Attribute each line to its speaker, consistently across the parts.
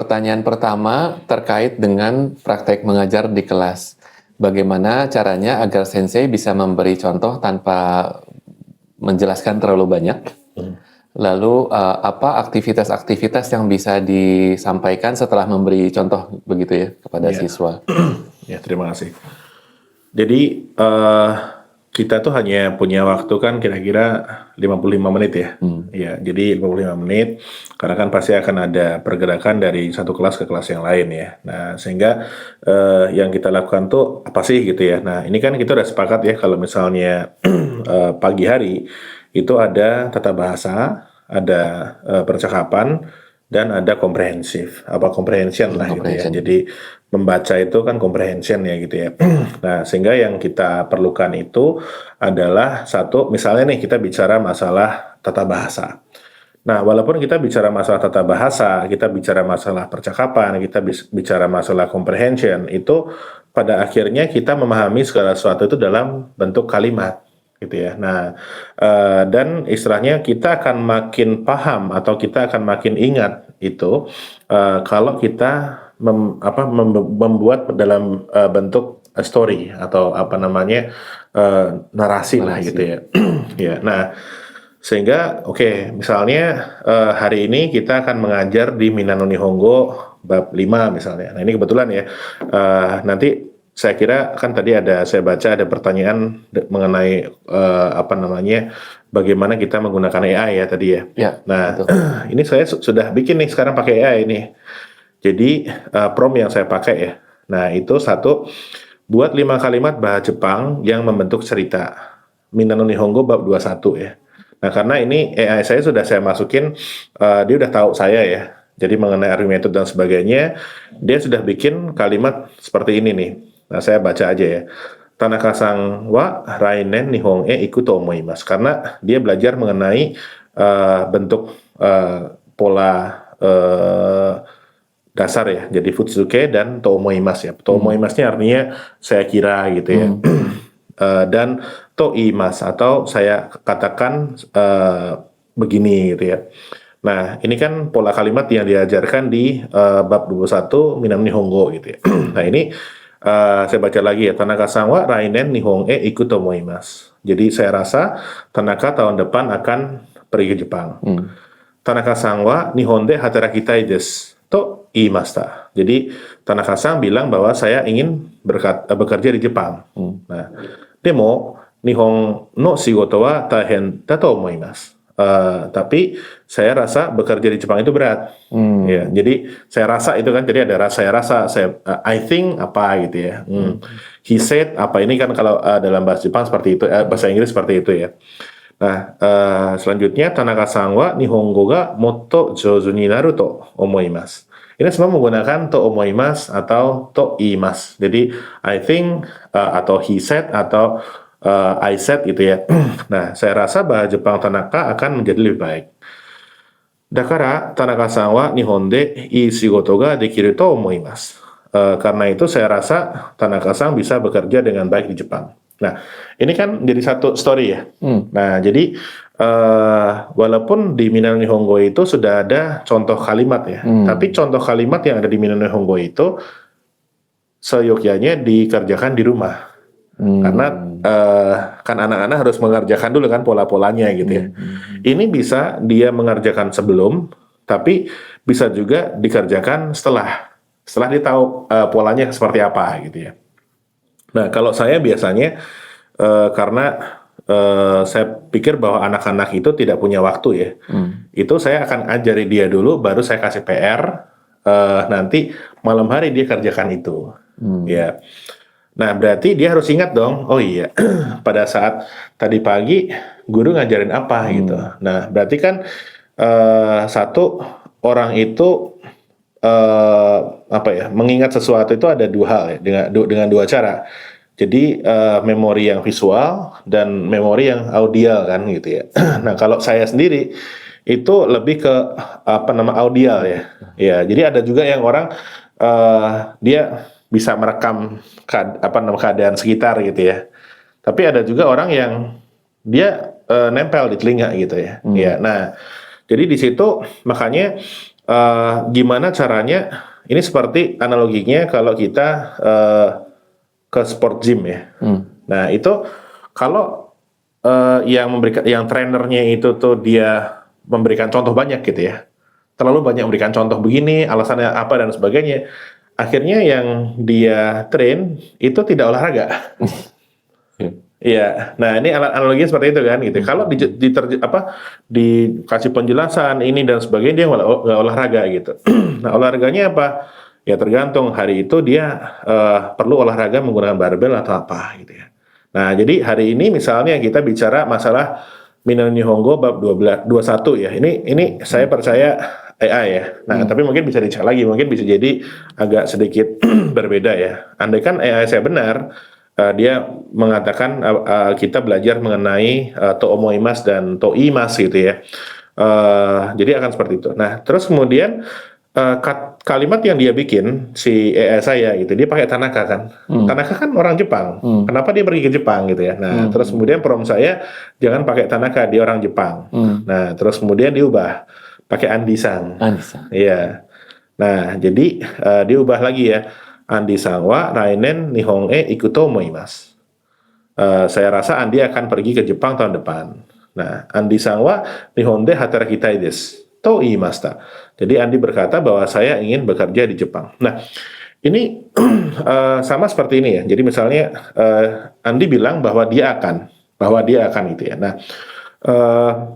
Speaker 1: pertanyaan pertama terkait dengan praktek mengajar di kelas. Bagaimana caranya agar sensei bisa memberi contoh tanpa menjelaskan terlalu banyak? Lalu apa aktivitas-aktivitas yang bisa disampaikan setelah memberi contoh begitu ya kepada siswa?
Speaker 2: Ya, terima kasih. Jadi kita tuh hanya punya waktu kan kira-kira 55 menit ya. Ya, jadi 55 menit karena kan pasti akan ada pergerakan dari satu kelas ke kelas yang lain ya. Nah, sehingga yang kita lakukan tuh apa sih gitu ya. Nah, ini kan kita udah sepakat ya kalau misalnya pagi hari itu ada tata bahasa, ada percakapan, dan ada komprehensif, apa comprehension lah gitu ya. Jadi membaca itu kan comprehension ya gitu ya. Nah, sehingga yang kita perlukan itu adalah satu, misalnya nih kita bicara masalah tata bahasa. Nah, walaupun kita bicara masalah tata bahasa, kita bicara masalah percakapan, kita bicara masalah comprehension, itu pada akhirnya kita memahami segala sesuatu itu dalam bentuk kalimat gitu ya. Nah, dan istilahnya kita akan makin paham atau kita akan makin ingat itu kalau kita membuat dalam bentuk story atau apa namanya narasi lah gitu ya. Ya, nah sehingga misalnya hari ini kita akan mengajar di Minano Nihongo bab 5 misalnya. Nah, ini kebetulan ya. Nanti saya kira kan tadi saya baca ada pertanyaan mengenai bagaimana kita menggunakan AI ya tadi ya. Nah, ini saya sudah bikin nih sekarang pakai AI ini. Jadi prompt yang saya pakai ya. Nah, itu satu, buat 5 kalimat bahasa Jepang yang membentuk cerita. Minano Nihongo bab 21 ya. Nah, karena ini AI saya sudah saya masukin, dia udah tahu saya ya. Jadi mengenai Arimetode dan sebagainya, dia sudah bikin kalimat seperti ini nih. Nah, saya baca aja ya. Tanaka-san wa rainen nihon e iku to omoimasu. Karena dia belajar mengenai bentuk pola dasar ya. Jadi futsuke dan to omoimasu ya. To omoimasu-nya artinya saya kira gitu ya. Dan to imas atau saya katakan begini gitu ya. Nah, ini kan pola kalimat yang diajarkan di bab 21 Minano Nihongo gitu ya. Nah, ini saya baca lagi ya. Tanaka-san wa rainen nihon e iku to omoimasu. Jadi saya rasa Tanaka tahun depan akan pergi ke Jepang. Tanaka-san wa nihon de hatarakitai desu to iimashita. Jadi Tanaka-san bilang bahwa saya ingin bekerja di Jepang. Nah, demo nihon no shigoto wa taihen da to omoimasu. Tapi saya rasa bekerja di Jepang itu berat. Ya, jadi saya rasa itu kan, jadi ada saya rasa, I think apa gitu ya. He said apa, ini kan kalau dalam bahasa Jepang seperti itu, bahasa Inggris seperti itu ya. Nah, selanjutnya Tanaka-san wa nihongo ga motto jouzu ni naru to omoimasu. Ini semua menggunakan to omoimasu atau to iimasu. Jadi I think atau he said atau I said gitu ya. Nah, saya rasa bahasa Jepang Tanaka akan menjadi lebih baik. Dakara Tanaka-san wa nihon de ii shigoto ga dekiru to omoimasu. Karena itu saya rasa Tanaka-san bisa bekerja dengan baik di Jepang. Nah, ini kan jadi satu story ya. Nah, jadi walaupun di Minano Nihongo itu sudah ada contoh kalimat ya. Tapi contoh kalimat yang ada di Minano Nihongo itu seyogyanya dikerjakan di rumah. Karena kan anak-anak harus mengerjakan dulu kan pola-polanya gitu ya. Ini bisa dia mengerjakan sebelum, tapi bisa juga dikerjakan setelah dia tahu polanya seperti apa gitu ya. Nah, kalau saya biasanya karena saya pikir bahwa anak-anak itu tidak punya waktu ya, itu saya akan ajari dia dulu, baru saya kasih PR, nanti malam hari dia kerjakan itu, ya. Nah, berarti dia harus ingat dong, oh iya, pada saat tadi pagi guru ngajarin apa gitu. Nah, berarti kan satu, orang itu mengingat sesuatu itu ada dua hal ya, dengan dua cara. Jadi memori yang visual dan memori yang audial kan gitu ya. Nah, kalau saya sendiri itu lebih ke audial ya. Ya, jadi ada juga yang orang dia bisa merekam keadaan sekitar gitu ya. Tapi ada juga orang yang dia nempel di telinga gitu ya. Ya, nah, jadi di situ makanya Gimana caranya? Ini seperti analoginya kalau kita ke sport gym ya. Nah itu kalau yang trainernya itu tuh dia memberikan contoh banyak gitu ya. Terlalu banyak memberikan contoh begini, alasannya apa dan sebagainya. Akhirnya yang dia train itu tidak olahraga. Iya, nah ini analoginya seperti itu kan gitu. Kalau dikasih penjelasan ini dan sebagainya dia nggak olahraga gitu. Nah olahraganya apa? Ya tergantung hari itu dia perlu olahraga menggunakan barbel atau apa gitu ya. Nah jadi hari ini misalnya kita bicara masalah Minano Nihongo bab 12, 21 ya. Ini saya percaya AI ya. Nah tapi mungkin bisa dicek lagi, mungkin bisa jadi agak sedikit berbeda ya. Andaikan AI saya benar. Dia mengatakan kita belajar mengenai Toomoimas dan Toimas gitu ya. Jadi akan seperti itu. Nah, terus kemudian kalimat yang dia bikin si AI saya gitu, dia pakai Tanaka kan. Tanaka kan orang Jepang. Kenapa dia pergi ke Jepang gitu ya? Nah, terus kemudian prompt saya jangan pakai Tanaka, dia orang Jepang. Nah, terus kemudian diubah pakai Andi-san. Iya. Nah, jadi diubah lagi ya. Andi-san wa rainen Nihon e ikuto moimasu. Saya rasa Andi akan pergi ke Jepang tahun depan. Nah, Andi-san wa Nihon de hatarakitai desu to iimashita. Jadi Andi berkata bahwa saya ingin bekerja di Jepang. Nah, ini sama seperti ini ya. Jadi misalnya Andi bilang bahwa dia akan itu ya. Nah,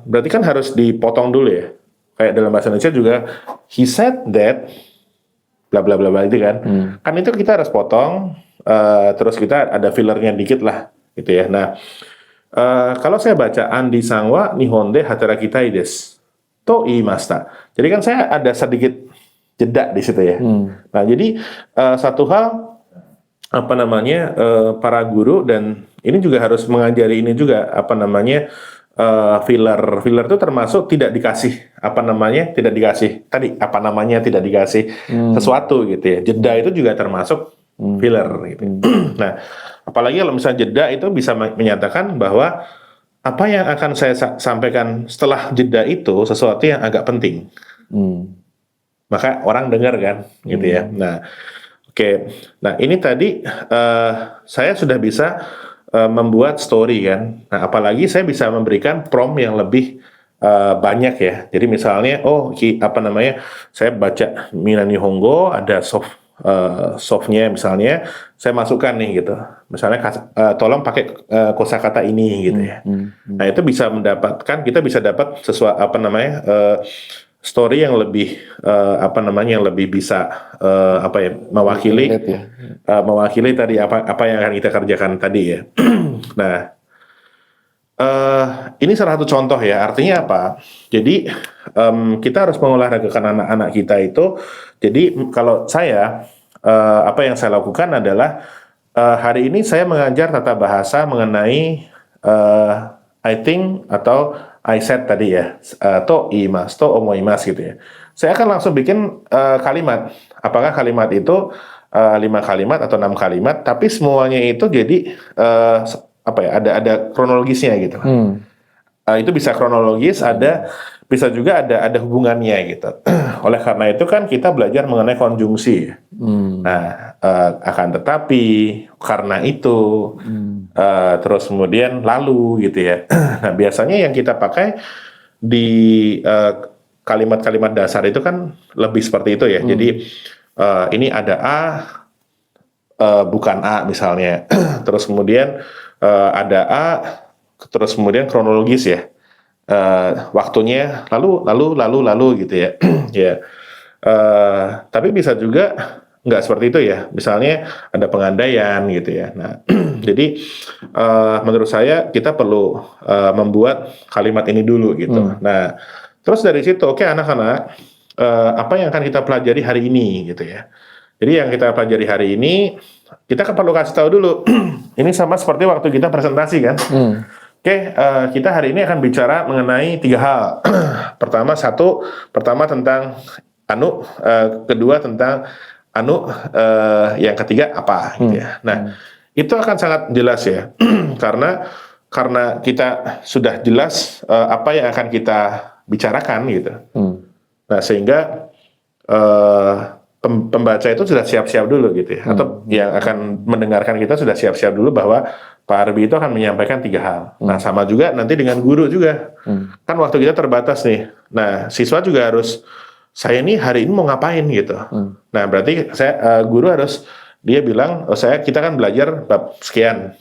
Speaker 2: berarti kan harus dipotong dulu ya. Kayak dalam bahasa Indonesia juga he said that bla bla bla bla itu kan. Kan itu kita harus potong, terus kita ada fillernya dikit lah gitu ya. Nah, kalau saya baca Andi Sangwa Nihon de hatarakitai desu to iimashita. Jadi kan saya ada sedikit jeda di situ ya. Nah, jadi satu hal apa namanya para guru dan ini juga harus mengajari ini juga apa namanya filler itu termasuk tidak dikasih sesuatu gitu ya. Jeda itu juga termasuk filler gitu. Nah, apalagi kalau misalnya jeda itu bisa menyatakan bahwa apa yang akan saya sampaikan setelah jeda itu sesuatu yang agak penting. Maka orang dengar kan gitu ya. Nah, oke. Nah, ini tadi saya sudah bisa membuat story kan. Nah, apalagi saya bisa memberikan prompt yang lebih banyak ya. Jadi misalnya, saya baca Minano Nihongo, ada softnya misalnya, saya masukkan nih gitu. Misalnya, tolong pakai kosakata ini gitu ya. Nah, itu bisa kita bisa dapat sesuatu story yang lebih yang lebih bisa mewakili tadi apa yang akan kita kerjakan tadi ya. Nah, ini salah satu contoh ya. Artinya apa? Jadi kita harus mengolahragakan anak-anak kita itu. Jadi kalau saya apa yang saya lakukan adalah hari ini saya mengajar tata bahasa mengenai I think atau I said tadi ya, to iimasu, to omoimasu gitu ya. Saya akan langsung bikin kalimat. Apakah kalimat itu 5 kalimat atau 6 kalimat, tapi semuanya itu jadi ada kronologisnya gitu. Itu bisa kronologis, bisa juga ada hubungannya gitu. Oleh karena itu kan kita belajar mengenai konjungsi. Nah, akan tetapi, karena itu, terus kemudian lalu gitu ya. Nah, biasanya yang kita pakai di kalimat-kalimat dasar itu kan lebih seperti itu ya. Jadi ini ada A, bukan A misalnya. Terus kemudian ada A, terus kemudian kronologis ya. Waktunya lalu gitu ya. Ya. Tapi bisa juga nggak seperti itu ya. Misalnya ada pengandaian gitu ya. Nah, jadi menurut saya kita perlu membuat kalimat ini dulu gitu. Nah, terus dari situ, oke anak-anak, apa yang akan kita pelajari hari ini gitu ya. Jadi yang kita pelajari hari ini, kita kan perlu kasih tahu dulu. Ini sama seperti waktu kita presentasi kan. Oke, kita hari ini akan bicara mengenai 3 hal. Pertama tentang anu, kedua tentang anu, yang ketiga apa gitu ya. Nah, itu akan sangat jelas ya. karena kita sudah jelas apa yang akan kita bicarakan gitu. Nah, sehingga eh, pembaca itu sudah siap-siap dulu gitu ya, atau yang akan mendengarkan kita sudah siap-siap dulu bahwa Pak Arbi itu akan menyampaikan 3 hal. Nah, sama juga nanti dengan guru juga. Kan waktu kita terbatas nih. Nah, siswa juga harus, saya ini hari ini mau ngapain gitu. Nah, berarti guru harus dia bilang, kita kan belajar bab sekian.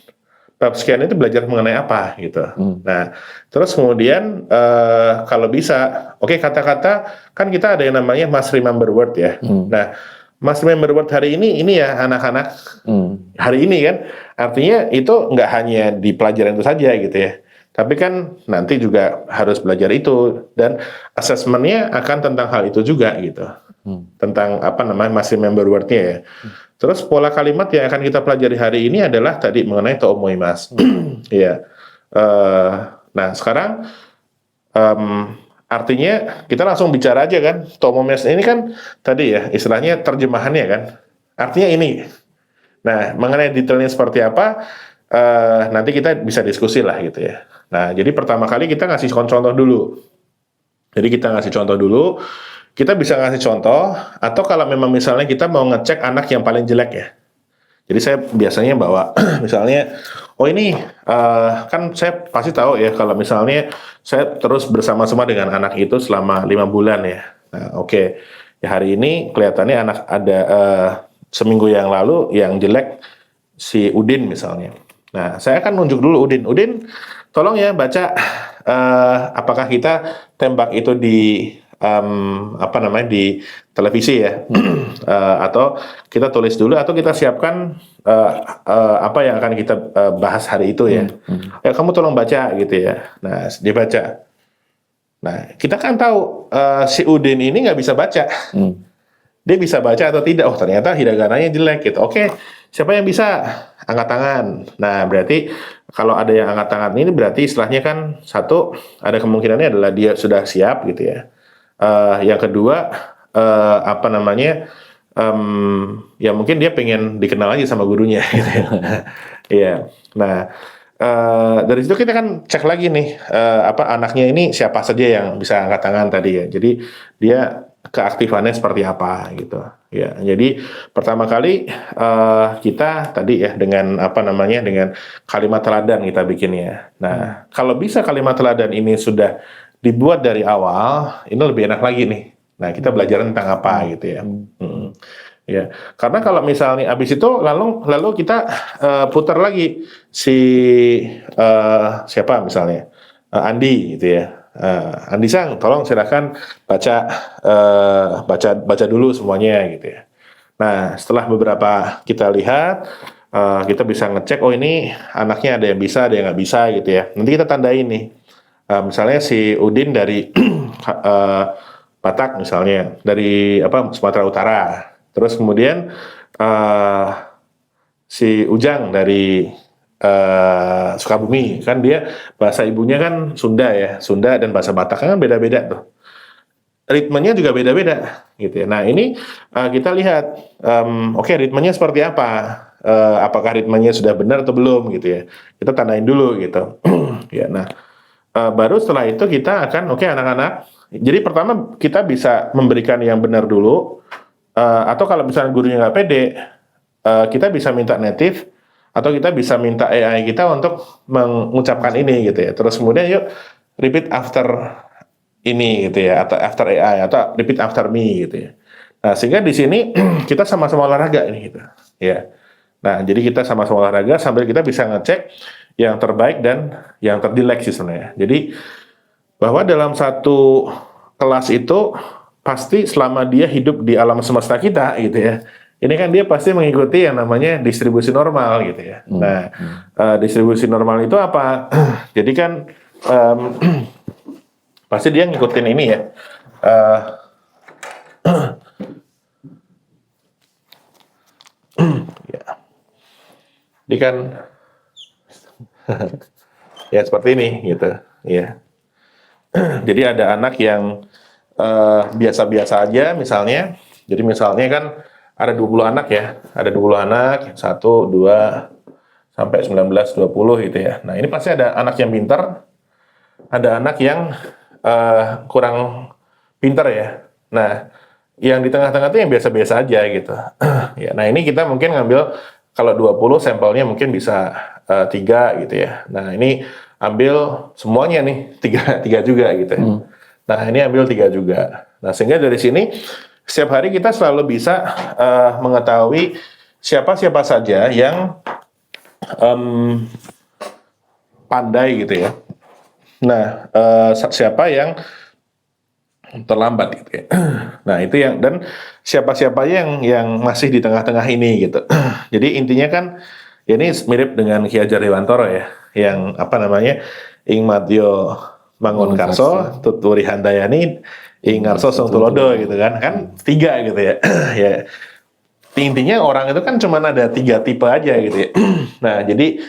Speaker 2: Bab sekian itu belajar mengenai apa gitu. Nah, terus kemudian kalau bisa, oke, kata-kata kan kita ada yang namanya must remember word ya. Nah, must remember word hari ini ya anak-anak hari ini kan, artinya itu nggak hanya di pelajaran itu saja gitu ya. Tapi kan nanti juga harus belajar itu, dan asesmennya akan tentang hal itu juga gitu. Tentang apa namanya must remember word-nya ya. Terus pola kalimat yang akan kita pelajari hari ini adalah tadi mengenai tomoimasu. Iya. Nah sekarang artinya kita langsung bicara aja kan. Tomoimasu ini kan tadi ya istilahnya terjemahannya kan. Artinya ini. Nah mengenai detailnya seperti apa nanti kita bisa diskusi lah gitu ya. Nah jadi pertama kali kita ngasih contoh dulu. Jadi kita ngasih contoh dulu. Kita bisa ngasih contoh, atau kalau memang misalnya kita mau ngecek anak yang paling jelek ya. Jadi saya biasanya bawa, misalnya, oh ini kan saya pasti tahu ya kalau misalnya saya terus bersama-sama dengan anak itu selama 5 bulan ya. Nah, oke. Ya hari ini kelihatannya anak ada seminggu yang lalu yang jelek si Udin misalnya. Nah, saya akan nunjuk dulu Udin. Udin, tolong ya baca apakah kita tembak itu di di televisi ya, atau kita tulis dulu, atau kita siapkan apa yang akan kita bahas hari itu ya. Ya kamu tolong baca gitu ya. Nah dibaca. Nah kita kan tahu si Udin ini nggak bisa baca. Dia bisa baca atau tidak? Oh ternyata hiragananya jelek gitu. Oke, siapa yang bisa? Angkat tangan. Nah berarti kalau ada yang angkat tangan ini berarti istilahnya kan satu ada kemungkinannya adalah dia sudah siap gitu ya. Yang kedua ya mungkin dia pengen dikenal aja sama gurunya gitu ya. Iya. Nah dari situ kita kan cek lagi nih anaknya ini siapa saja yang bisa angkat tangan tadi ya. Jadi dia keaktifannya seperti apa gitu ya. Jadi pertama kali kita tadi ya dengan dengan kalimat teladan kita bikinnya. Nah kalau bisa kalimat teladan ini sudah dibuat dari awal, ini lebih enak lagi nih. Nah, kita belajar tentang apa gitu ya. Ya, karena kalau misalnya habis itu lalu kita putar lagi si siapa misalnya Andi gitu ya. Andi Sang, tolong silakan baca dulu semuanya gitu ya. Nah, setelah beberapa kita lihat, kita bisa ngecek, oh ini anaknya ada yang bisa, ada yang nggak bisa gitu ya. Nanti kita tandain nih. Misalnya si Udin dari Batak misalnya, dari Sumatera Utara. Terus kemudian si Ujang dari Sukabumi, kan dia bahasa ibunya kan Sunda ya, Sunda dan bahasa Batak kan beda-beda tuh. Ritmenya juga beda-beda gitu ya. Nah ini kita lihat, oke, ritmenya seperti apa? Apakah ritmenya sudah benar atau belum gitu ya? Kita tandain dulu gitu. Ya, nah. Baru setelah itu kita akan anak-anak. Jadi pertama kita bisa memberikan yang benar dulu, atau kalau misalnya gurunya nggak pede, kita bisa minta native, atau kita bisa minta AI kita untuk mengucapkan ini gitu ya. Terus kemudian yuk repeat after ini gitu ya, atau after AI, atau repeat after me gitu ya. Nah sehingga di sini kita sama-sama olahraga ini gitu ya. Nah jadi kita sama-sama olahraga sambil kita bisa ngecek yang terbaik dan yang terjelek sih sebenarnya. Jadi bahwa dalam satu kelas itu pasti selama dia hidup di alam semesta kita gitu ya. Ini kan dia pasti mengikuti yang namanya distribusi normal gitu ya. Nah, distribusi normal itu apa? Jadi kan pasti dia ngikutin ini ya. Ya. Jadi kan ya seperti ini gitu ya. Jadi ada anak yang biasa-biasa aja misalnya. Jadi misalnya kan ada 20 anak ya. Ada 20 anak, 1, 2 sampai 19, 20 gitu ya. Nah, ini pasti ada anak yang pintar, ada anak yang kurang pintar ya. Nah, yang di tengah-tengah tuh yang biasa-biasa aja gitu. Ya, nah ini kita mungkin ngambil kalau 20 sampelnya mungkin bisa 3 gitu ya. Nah ini ambil semuanya nih tiga juga gitu ya. Nah ini ambil 3 juga. Nah sehingga dari sini setiap hari kita selalu bisa mengetahui siapa saja yang pandai gitu ya. Nah siapa yang terlambat gitu ya. Nah itu yang dan siapa-siapa yang masih di tengah-tengah ini gitu. Jadi intinya kan ya ini mirip dengan Ki Hajar Dewantara ya, yang apa namanya Ing Madya Mangunkarso, Tuturi Handayani, Ing Ngarso Song Tulodo gitu kan 3 gitu ya. Ya intinya orang itu kan cuma ada 3 tipe aja gitu ya. Nah jadi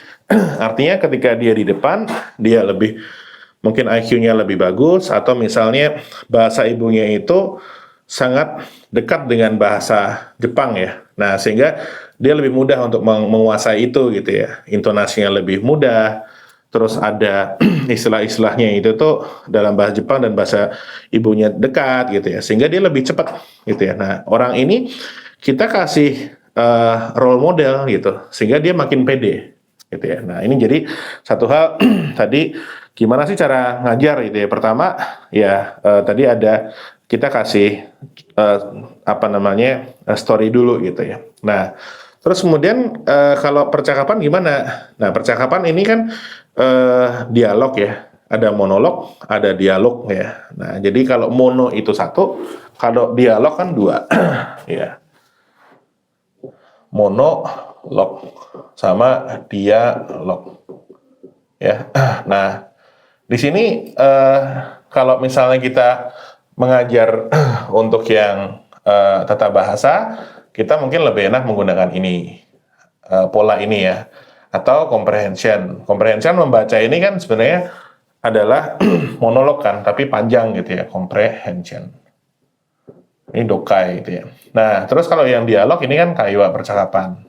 Speaker 2: artinya ketika dia di depan dia lebih mungkin IQ-nya lebih bagus atau misalnya bahasa ibunya itu sangat dekat dengan bahasa Jepang ya. Nah, sehingga dia lebih mudah untuk menguasai itu gitu ya. Intonasinya lebih mudah. Terus ada istilah-istilahnya itu tuh dalam bahasa Jepang dan bahasa ibunya dekat gitu ya. Sehingga dia lebih cepat gitu ya. Nah, orang ini kita kasih role model gitu sehingga dia makin pede gitu ya. Nah, ini jadi satu hal tadi gimana sih cara ngajar gitu ya. Pertama ya tadi ada kita kasih apa namanya story dulu gitu ya. Nah, terus kemudian kalau percakapan gimana? Nah, percakapan ini kan dialog ya. Ada monolog, ada dialog ya. Nah, jadi kalau mono itu 1, kalau dialog kan 2. Ya. Monolog sama dialog. Ya. Nah, di sini kalau misalnya kita mengajar untuk yang tata bahasa, kita mungkin lebih enak menggunakan ini pola ini ya, atau comprehension. Comprehension membaca ini kan sebenarnya adalah monolog kan, tapi panjang gitu ya, comprehension. Ini dokai gitu ya. Nah, terus kalau yang dialog ini kan kaiwa percakapan.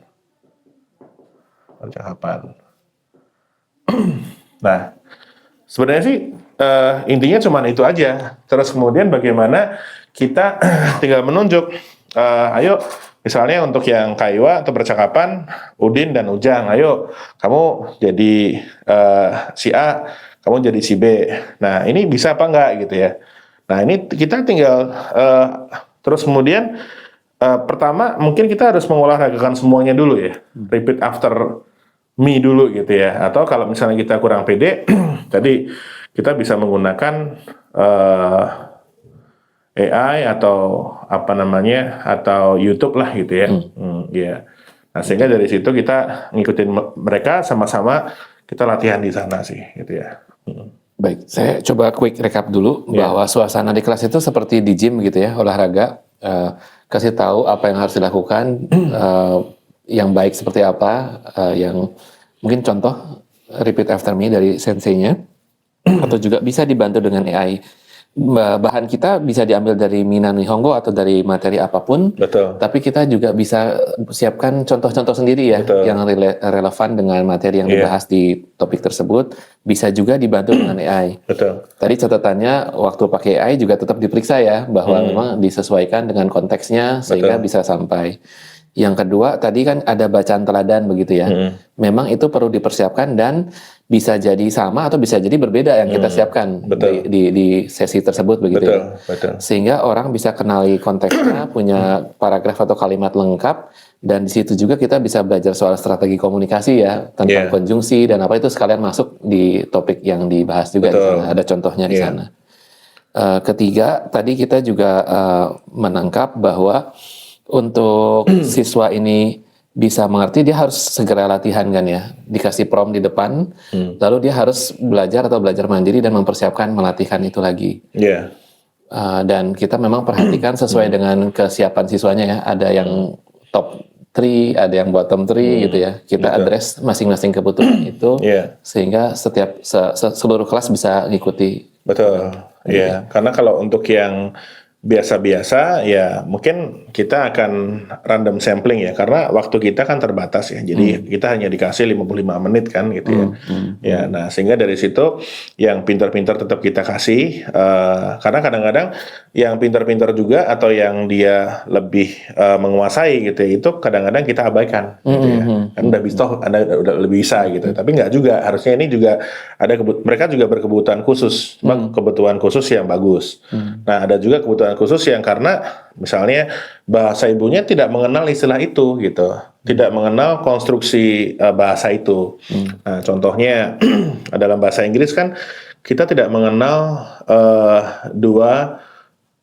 Speaker 2: Nah, sebenarnya sih intinya cuma itu aja. Terus kemudian bagaimana kita tinggal menunjuk, ayo misalnya untuk yang kaiwa atau percakapan, Udin dan Ujang, ayo kamu jadi si A, kamu jadi si B. Nah ini bisa apa enggak gitu ya. Nah ini kita tinggal terus kemudian pertama mungkin kita harus mengolahragakan semuanya dulu ya. Repeat after me dulu gitu ya. Atau kalau misalnya kita kurang pede, tadi kita bisa menggunakan AI atau apa namanya atau YouTube lah gitu ya. Ya. Nah sehingga dari situ kita ngikutin mereka sama-sama kita latihan di sana sih gitu ya.
Speaker 1: Baik, saya coba quick recap dulu bahwa suasana di kelas itu seperti di gym gitu ya, olahraga, kasih tahu apa yang harus dilakukan, yang baik seperti apa, yang mungkin contoh repeat after me dari senseinya, atau juga bisa dibantu dengan AI. Bahan kita bisa diambil dari Minnan Nihongo atau dari materi apapun,
Speaker 2: Betul.
Speaker 1: tapi kita juga bisa siapkan contoh-contoh sendiri ya,
Speaker 2: Betul.
Speaker 1: yang relevan dengan materi yang dibahas di topik tersebut, bisa juga dibantu dengan AI.
Speaker 2: Betul.
Speaker 1: Tadi catatannya waktu pakai AI juga tetap diperiksa ya, bahwa memang disesuaikan dengan konteksnya sehingga bisa sampai. Yang kedua tadi kan ada bacaan teladan begitu ya. Memang itu perlu dipersiapkan dan bisa jadi sama atau bisa jadi berbeda yang kita siapkan di sesi tersebut begitu ya.
Speaker 2: Betul.
Speaker 1: Sehingga orang bisa kenali konteksnya, punya paragraf atau kalimat lengkap, dan di situ juga kita bisa belajar soal strategi komunikasi ya, tentang konjungsi dan apa itu sekalian masuk di topik yang dibahas juga di sana. Ada contohnya di sana. Ketiga, tadi kita juga menangkap bahwa untuk siswa ini bisa mengerti, dia harus segera latihan kan ya, dikasih prompt di depan, lalu dia harus belajar atau belajar mandiri dan mempersiapkan melatihkan itu lagi. Dan kita memang perhatikan sesuai dengan kesiapan siswanya ya, ada yang top 3, ada yang bottom 3 gitu ya. Kita address masing-masing kebutuhan itu, sehingga setiap seluruh kelas bisa ngikuti.
Speaker 2: Betul. Iya, karena kalau untuk yang biasa-biasa ya mungkin kita akan random sampling ya karena waktu kita kan terbatas ya. Jadi kita hanya dikasih 55 menit kan gitu ya. Ya, nah sehingga dari situ yang pintar-pintar tetap kita kasih karena kadang-kadang yang pintar-pintar juga atau yang dia lebih menguasai gitu ya, itu kadang-kadang kita abaikan gitu ya. Kan udah bisa Anda udah lebih bisa gitu. Tapi nggak juga, harusnya ini juga ada mereka juga berkebutuhan khusus, kebutuhan khusus yang bagus. Nah, ada juga kebutuhan khusus yang karena misalnya bahasa ibunya tidak mengenal istilah itu gitu, tidak mengenal konstruksi bahasa itu. Nah, contohnya dalam bahasa Inggris kan kita tidak mengenal dua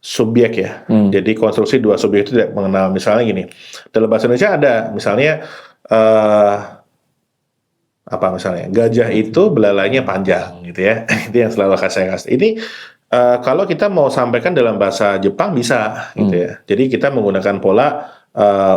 Speaker 2: subjek ya. Jadi konstruksi dua subjek itu tidak mengenal. Misalnya gini, dalam bahasa Indonesia ada misalnya apa misalnya gajah itu belalainya panjang gitu ya. Itu yang selalu saya kasih. Ini kalau kita mau sampaikan dalam bahasa Jepang bisa gitu ya. Jadi kita menggunakan pola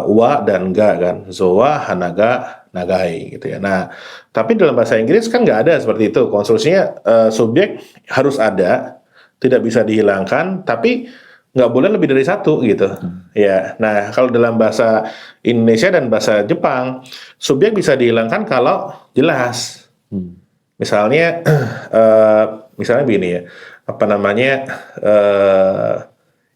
Speaker 2: wa dan ga kan, zowa, hanaga, nagai gitu ya. Nah, tapi dalam bahasa Inggris kan nggak ada seperti itu. Konstruksinya subjek harus ada, tidak bisa dihilangkan, tapi nggak boleh lebih dari satu gitu. Ya. Nah, kalau dalam bahasa Indonesia dan bahasa Jepang, subjek bisa dihilangkan kalau jelas. Misalnya, misalnya begini ya, apa namanya,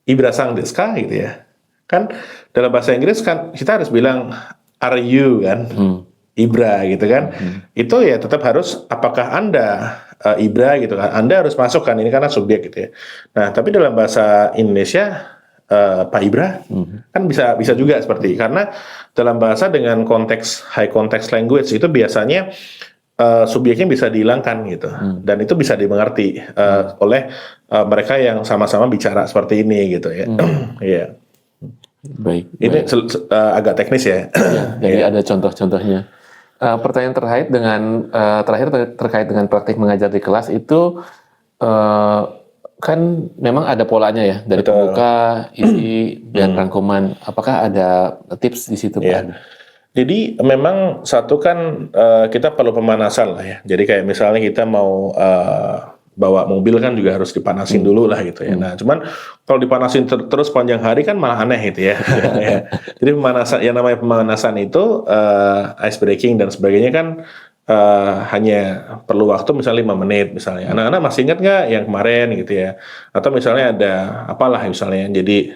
Speaker 2: ibrasang desu ka gitu ya. Kan dalam bahasa Inggris kan kita harus bilang are you kan, ibra gitu kan. Itu ya tetap harus apakah Anda ibra gitu kan. Anda harus masuk kan, ini karena subjek gitu ya. Nah, tapi dalam bahasa Indonesia Pak Ibra kan bisa juga seperti karena dalam bahasa dengan konteks high context language itu biasanya subjeknya bisa dihilangkan gitu dan itu bisa dimengerti oleh mereka yang sama-sama bicara seperti ini gitu ya. Iya.
Speaker 1: Baik.
Speaker 2: Ini agak teknis ya.
Speaker 1: Jadi ada contoh-contohnya. Pertanyaan terakhir terkait dengan praktik mengajar di kelas itu kan memang ada polanya ya dari pembuka, isi dan rangkuman. Apakah ada tips di situ Pak?
Speaker 2: Jadi memang satu kan kita perlu pemanasan lah ya. Jadi kayak misalnya kita mau bawa mobil kan juga harus dipanasin dulu lah gitu ya. Nah, cuman kalau dipanasin terus panjang hari kan malah aneh gitu ya. Ya. Jadi pemanasan, yang namanya pemanasan itu ice breaking dan sebagainya kan hanya perlu waktu misalnya 5 menit misalnya. Anak-anak masih ingat nggak yang kemarin gitu ya? Atau misalnya ada apalah misalnya. Jadi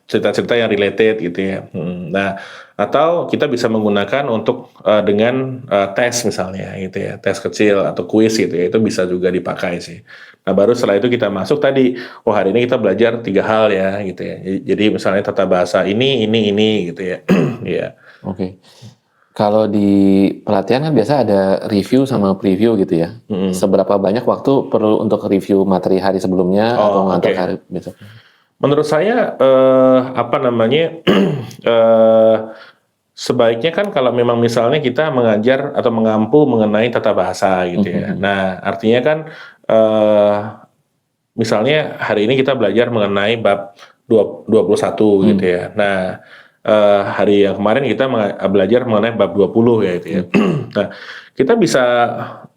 Speaker 2: cerita-cerita yang related gitu ya. Nah, atau kita bisa menggunakan untuk dengan tes misalnya gitu ya, tes kecil atau kuis gitu ya, itu bisa juga dipakai sih. Nah, baru setelah itu kita masuk tadi, oh hari ini kita belajar 3 hal ya gitu ya. Jadi misalnya tata bahasa ini gitu ya. Iya.
Speaker 1: Oke. Kalau di pelatihan kan biasa ada review sama preview gitu ya. Seberapa banyak waktu perlu untuk review materi hari sebelumnya atau ngantor hari besok?
Speaker 2: Menurut saya apa namanya sebaiknya kan kalau memang misalnya kita mengajar atau mengampu mengenai tata bahasa gitu ya. Nah, artinya kan misalnya hari ini kita belajar mengenai bab 21 gitu ya. Nah, hari yang kemarin kita belajar mengenai bab 20 ya itu ya. Nah, kita bisa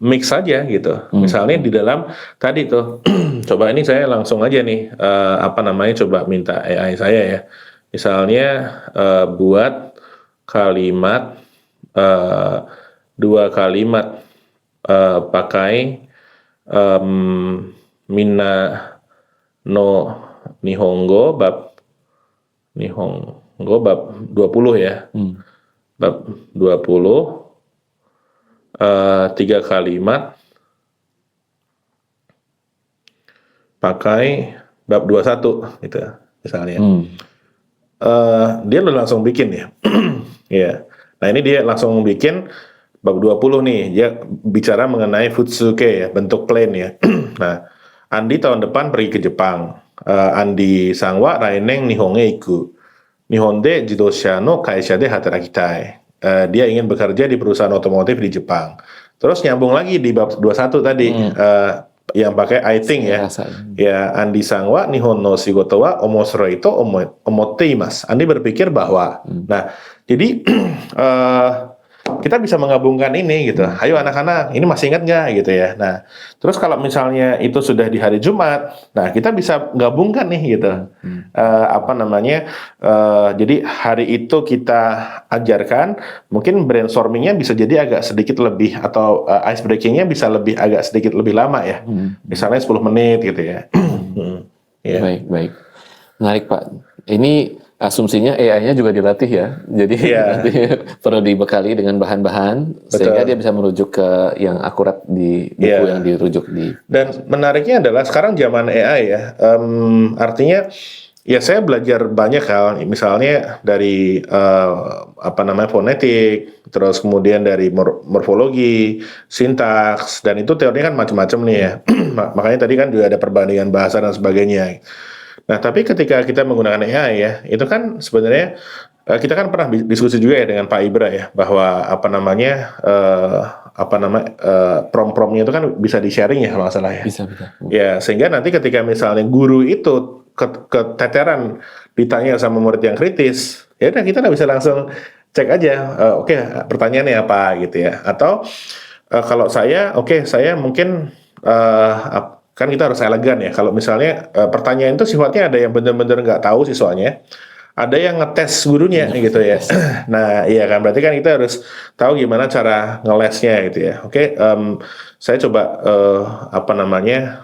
Speaker 2: mix saja gitu. Misalnya di dalam tadi tuh, coba ini saya langsung aja nih, apa namanya, coba minta AI saya ya. Misalnya buat kalimat, 2 kalimat pakai Minna no Nihongo bab 20 ya. Bab 20 3 kalimat pakai bab 21 gitu misalnya. Dia udah langsung bikin ya. Ya. Nah, ini dia langsung bikin bab 20 nih. Dia bicara mengenai futsuke ya, bentuk plane ya. Nah, Andi tahun depan pergi ke Jepang. Andi sangwa raineng nihonge iku. Nihon de jidosha no kaisha de hatarakitai. Dia ingin bekerja di perusahaan otomotif di Jepang. Terus nyambung lagi di bab 21 tadi yang pakai I think ya. Ya, Andi sangwa nihon no shigoto wa omoshiroi to omotte imasu. Andi berpikir bahwa. Nah, jadi kita bisa menggabungkan ini gitu. Ayo anak-anak, ini masih ingat nggak gitu ya. Nah, terus kalau misalnya itu sudah di hari Jumat, nah kita bisa gabungkan nih gitu. Jadi hari itu kita ajarkan, mungkin brainstormingnya bisa jadi agak sedikit lebih, atau ice breakingnya bisa agak sedikit lebih lama ya. Misalnya 10 menit gitu ya. Ya.
Speaker 1: Baik, baik. Menarik Pak. Ini asumsinya AI-nya juga dilatih ya. Jadi
Speaker 2: Iya.
Speaker 1: nanti perlu dibekali dengan bahan-bahan sehingga dia bisa merujuk ke yang akurat di buku
Speaker 2: Iya.
Speaker 1: yang dirujuk di.
Speaker 2: Dan menariknya adalah sekarang zaman AI ya, artinya ya saya belajar banyak hal, misalnya dari fonetik, terus kemudian dari morfologi, sintaks, dan itu teorinya kan macam-macam nih ya. Makanya tadi kan juga ada perbandingan bahasa dan sebagainya. Nah, tapi ketika kita menggunakan AI ya, itu kan sebenarnya kita kan pernah diskusi juga ya dengan Pak Ibra ya, bahwa prom-promnya itu kan bisa di-sharing ya kalau nggak salah ya.
Speaker 1: Bisa, bisa.
Speaker 2: Ya, sehingga nanti ketika misalnya guru itu keteteran ditanya sama murid yang kritis, ya udah kita nggak bisa langsung cek aja, oke, pertanyaannya apa gitu ya. Atau kalau saya mungkin kan kita harus elegan ya. Kalau misalnya pertanyaan itu sifatnya ada yang benar-benar nggak tahu siswanya, ada yang ngetes gurunya gitu ya. Nah, iya kan, berarti kan kita harus tahu gimana cara ngelesnya gitu ya. Oke, saya coba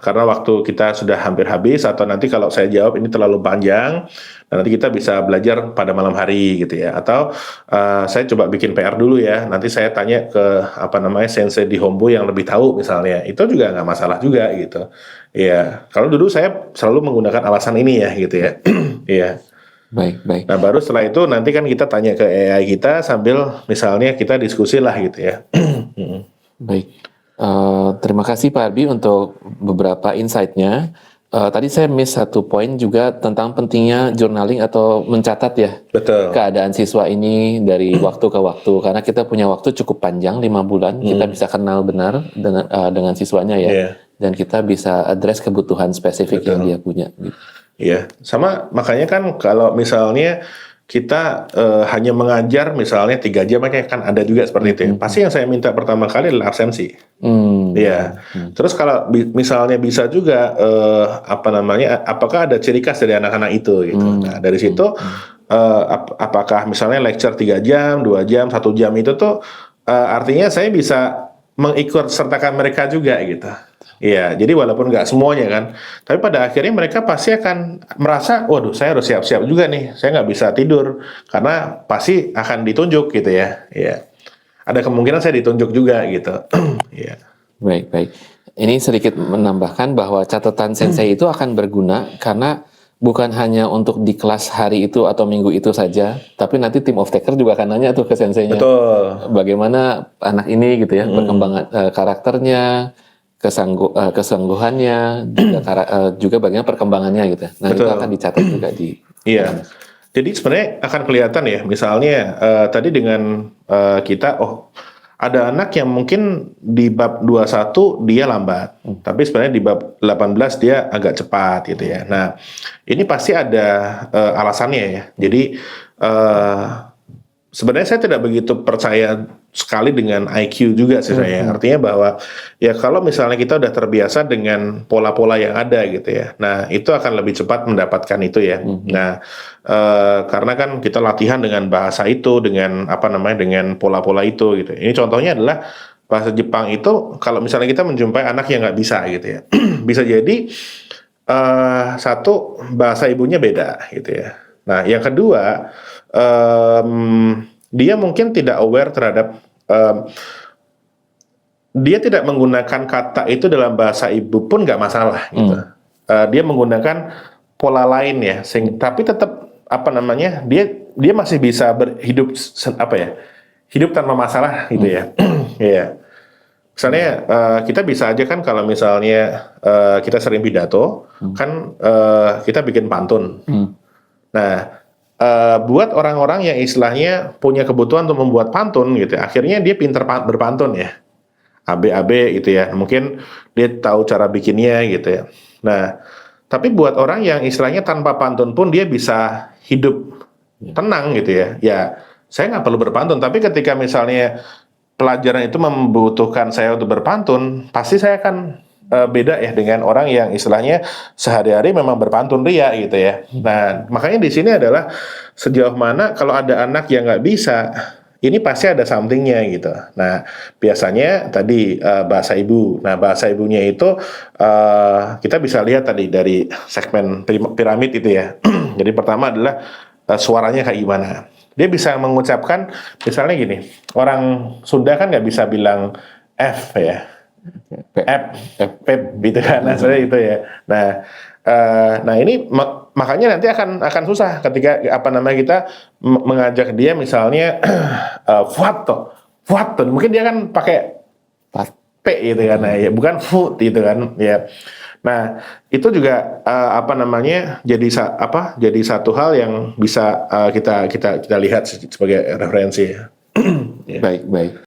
Speaker 2: karena waktu kita sudah hampir habis, atau nanti kalau saya jawab ini terlalu panjang, nanti kita bisa belajar pada malam hari gitu ya. Atau saya coba bikin PR dulu ya. Nanti saya tanya ke sensei di Hombu yang lebih tahu misalnya. Itu juga nggak masalah juga gitu. Iya, kalau dulu saya selalu menggunakan alasan ini ya gitu ya. Iya.
Speaker 1: Baik, baik.
Speaker 2: Nah, baru setelah itu nanti kan kita tanya ke AI kita sambil misalnya kita diskusi lah gitu ya.
Speaker 1: Baik. Terima kasih Pak Arbi untuk beberapa insight-nya. Tadi saya miss satu poin juga tentang pentingnya journaling atau mencatat ya.
Speaker 2: Betul.
Speaker 1: Keadaan siswa ini dari waktu ke waktu, karena kita punya waktu cukup panjang 5 bulan, kita bisa kenal benar dengan siswanya ya.
Speaker 2: Iya.
Speaker 1: Dan kita bisa address kebutuhan spesifik yang dia punya. Gitu.
Speaker 2: Iya, sama makanya kan kalau misalnya kita hanya mengajar misalnya 3 jam, kan ada juga seperti itu ya. Pasti yang saya minta pertama kali adalah absensi. Iya. Terus kalau misalnya bisa juga apakah ada ciri khas dari anak-anak itu gitu. Nah, dari situ apakah misalnya lecture 3 jam, 2 jam, 1 jam itu tuh artinya saya bisa mengikut sertakan mereka juga gitu. Iya, jadi walaupun nggak semuanya kan, tapi pada akhirnya mereka pasti akan merasa, waduh, saya harus siap-siap juga nih, saya nggak bisa tidur karena pasti akan ditunjuk gitu ya. Iya, ada kemungkinan saya ditunjuk juga gitu. Iya.
Speaker 1: Baik, baik. Ini sedikit menambahkan bahwa catatan sensei itu akan berguna karena bukan hanya untuk di kelas hari itu atau minggu itu saja, tapi nanti tim of taker juga akan nanya tuh ke senseinya.
Speaker 2: Betul.
Speaker 1: Bagaimana anak ini gitu ya, perkembangan karakternya, kesangguhannya, juga bagaimana perkembangannya gitu. Nah,
Speaker 2: Betul.
Speaker 1: itu akan dicatat juga di.
Speaker 2: Iya. Jadi sebenarnya akan kelihatan ya, misalnya tadi dengan kita, ada anak yang mungkin di bab 21 dia lambat, tapi sebenarnya di bab 18 dia agak cepat gitu ya. Nah, ini pasti ada alasannya ya. Jadi sebenarnya saya tidak begitu percaya sekali dengan IQ juga sih saya. Artinya bahwa ya kalau misalnya kita udah terbiasa dengan pola-pola yang ada gitu ya. Nah, itu akan lebih cepat mendapatkan itu ya. Nah, karena kan kita latihan dengan bahasa itu, dengan dengan pola-pola itu gitu. Ini contohnya adalah bahasa Jepang itu kalau misalnya kita menjumpai anak yang nggak bisa gitu ya. Bisa jadi satu, bahasa ibunya beda gitu ya. Nah, yang kedua, dia mungkin tidak aware terhadap dia tidak menggunakan kata itu dalam bahasa ibu pun nggak masalah gitu. Dia menggunakan pola lain ya, tapi tetap dia masih bisa berhidup hidup tanpa masalah gitu ya. Iya. Misalnya kita bisa aja kan kalau misalnya kita sering pidato kan kita bikin pantun. Nah, buat orang-orang yang istilahnya punya kebutuhan untuk membuat pantun gitu, akhirnya dia pinter berpantun ya, AB gitu ya, mungkin dia tahu cara bikinnya gitu ya. Nah, tapi buat orang yang istilahnya tanpa pantun pun dia bisa hidup tenang gitu ya, ya saya nggak perlu berpantun. Tapi ketika misalnya pelajaran itu membutuhkan saya untuk berpantun, pasti saya akan beda ya dengan orang yang istilahnya sehari-hari memang berpantun ria gitu ya. Nah, makanya di sini adalah sejauh mana kalau ada anak yang nggak bisa, ini pasti ada something-nya gitu. Nah, biasanya tadi bahasa ibu. Nah, bahasa ibunya itu kita bisa lihat tadi dari segmen piramid itu ya. Jadi pertama adalah suaranya kayak gimana. Dia bisa mengucapkan misalnya gini, orang Sunda kan nggak bisa bilang F ya. Pep gitu kan, nah seperti itu ya. Nah ini makanya nanti akan susah ketika apa namanya kita mengajak dia misalnya fuat mungkin dia kan pakai
Speaker 1: Pat.
Speaker 2: P gitu kan, nah, ya bukan food gitu kan ya. Nah itu juga apa namanya jadi satu hal yang bisa kita lihat sebagai referensi. Ya.
Speaker 1: Baik, baik.